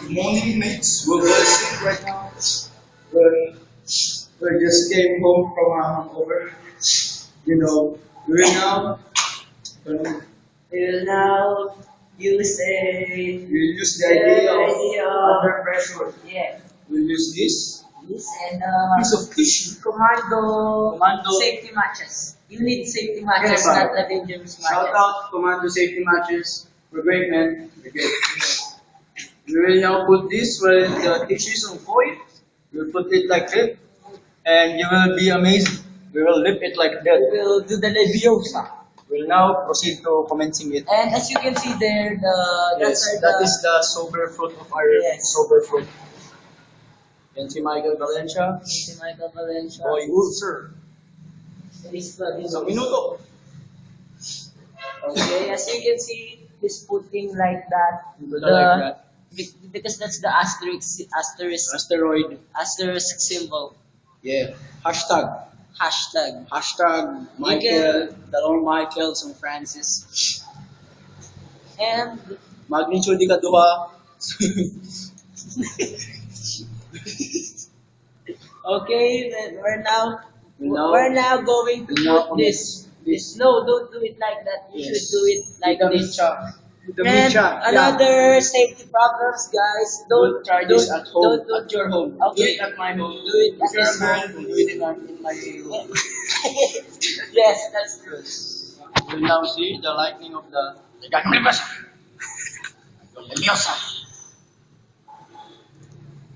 Morning, mates. We're resting right now. We're, we just came home from our hangover. You know, we're now. Till now, you say. We'll use the idea of idea under pressure. Yeah. We'll use this This and piece of tissue. commando, Commando. safety matches. You need safety matches, Yeah, not the dangerous matches. Shout out Commando Safety Matches. We're great, man. We're great. We will now put this where the tissue is on foil. We'll put it like that, and you will be amazed. We will lip it like We that. will do the leviosa. We'll now proceed to commencing it. And as you can see there, Yes, that is the sober fruit of our Yes. sober fruit. Yan si Michael Valencia. si Michael Valencia. Boy Ulcer. Isang minuto. Okay, as you can see, he's putting like that. Like that. Because that's the Asteroid. asterisk symbol. Yeah. Hashtag. Hashtag. Hashtag Michael. Dalawang Michaels and Francis. And Magnitude ikaduha. okay, then Now- we're now going to we'll now put this. No, don't do it like that. You Yes. should do it like the this. Micha. The And Micha. another safety problems, guys. Don't try this at home. Don't At your home. Okay. Do it at my home. Do it If at you're a this man, home. do it in my home. Yes, that's true. We'll now see the lightning of the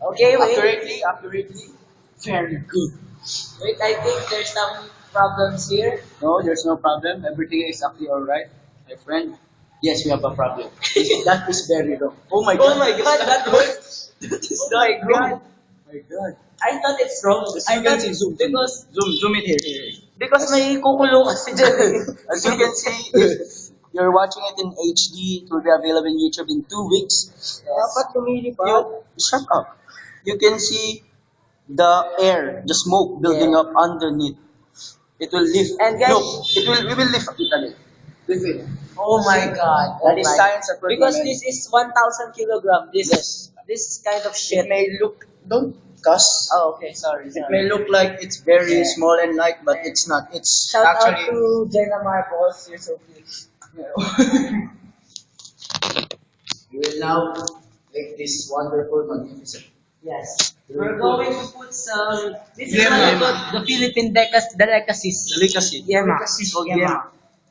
Okay, wait. Accurately. Very good. Wait, I think there's some problems here. No, there's no problem. Everything is actually alright, my friend. Yes, we have a problem. That is very wrong. Oh my god. Oh my god, that was. That is Oh my god. my god. I thought it's wrong. As I you can thought see, zoom. because Zoom it here. because may kukulo kasi dyan. As you can see, if you're watching it in HD, it will be available in YouTube in 2 weeks. Dapat lumilipad. Shut up. You can see the air, the smoke building Yeah. up underneath. It will lift. And guys- Look, we will lift it a little. Lift it. Oh my god. That Oh is my- science at work, Because my man. this is 1,000 kilogram. Yes. This kind of shit. It may look, don't cuss. Oh, okay, sorry. It may look like it's very Yeah. small and light, but it's not. It's Shout out actually. to Jenna Marcos. You're so cute. We will now make this wonderful, magnificent. Yes. We're going to put some. This is Yema. one of the Philippine delicacies. Delicacy. Yema. Delicacy called Yema. yema.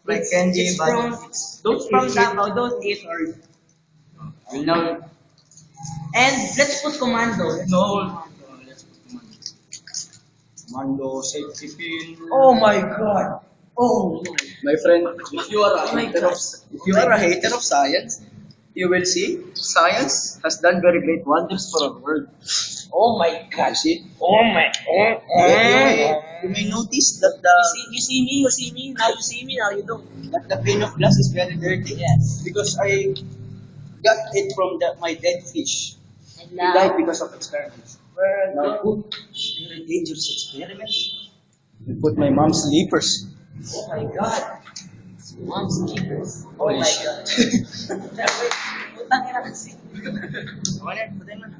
Like candy, It's but from, it's it's from Davao. Don't eat. We'll now. And let's put commando. No. Commando safety pin. Oh my god. Oh my. My friend, if you are a Oh my hater God. if you are a hater of science, you will see science has done very great wonders for our world. Oh my You god. see? Oh my. You may notice that You see me, you see me, now you see me, now you don't. that the pane of glass is very dirty. Yes. Because I got it from my dead fish. And He died now, because of experiments. we're Now, going. very dangerous experiments. We put my mom's sleepers. Oh my god. Mom's keepers. Oh Holy my shit. god. Wait, putang ina kasi. Ano yan? Patayin mo na.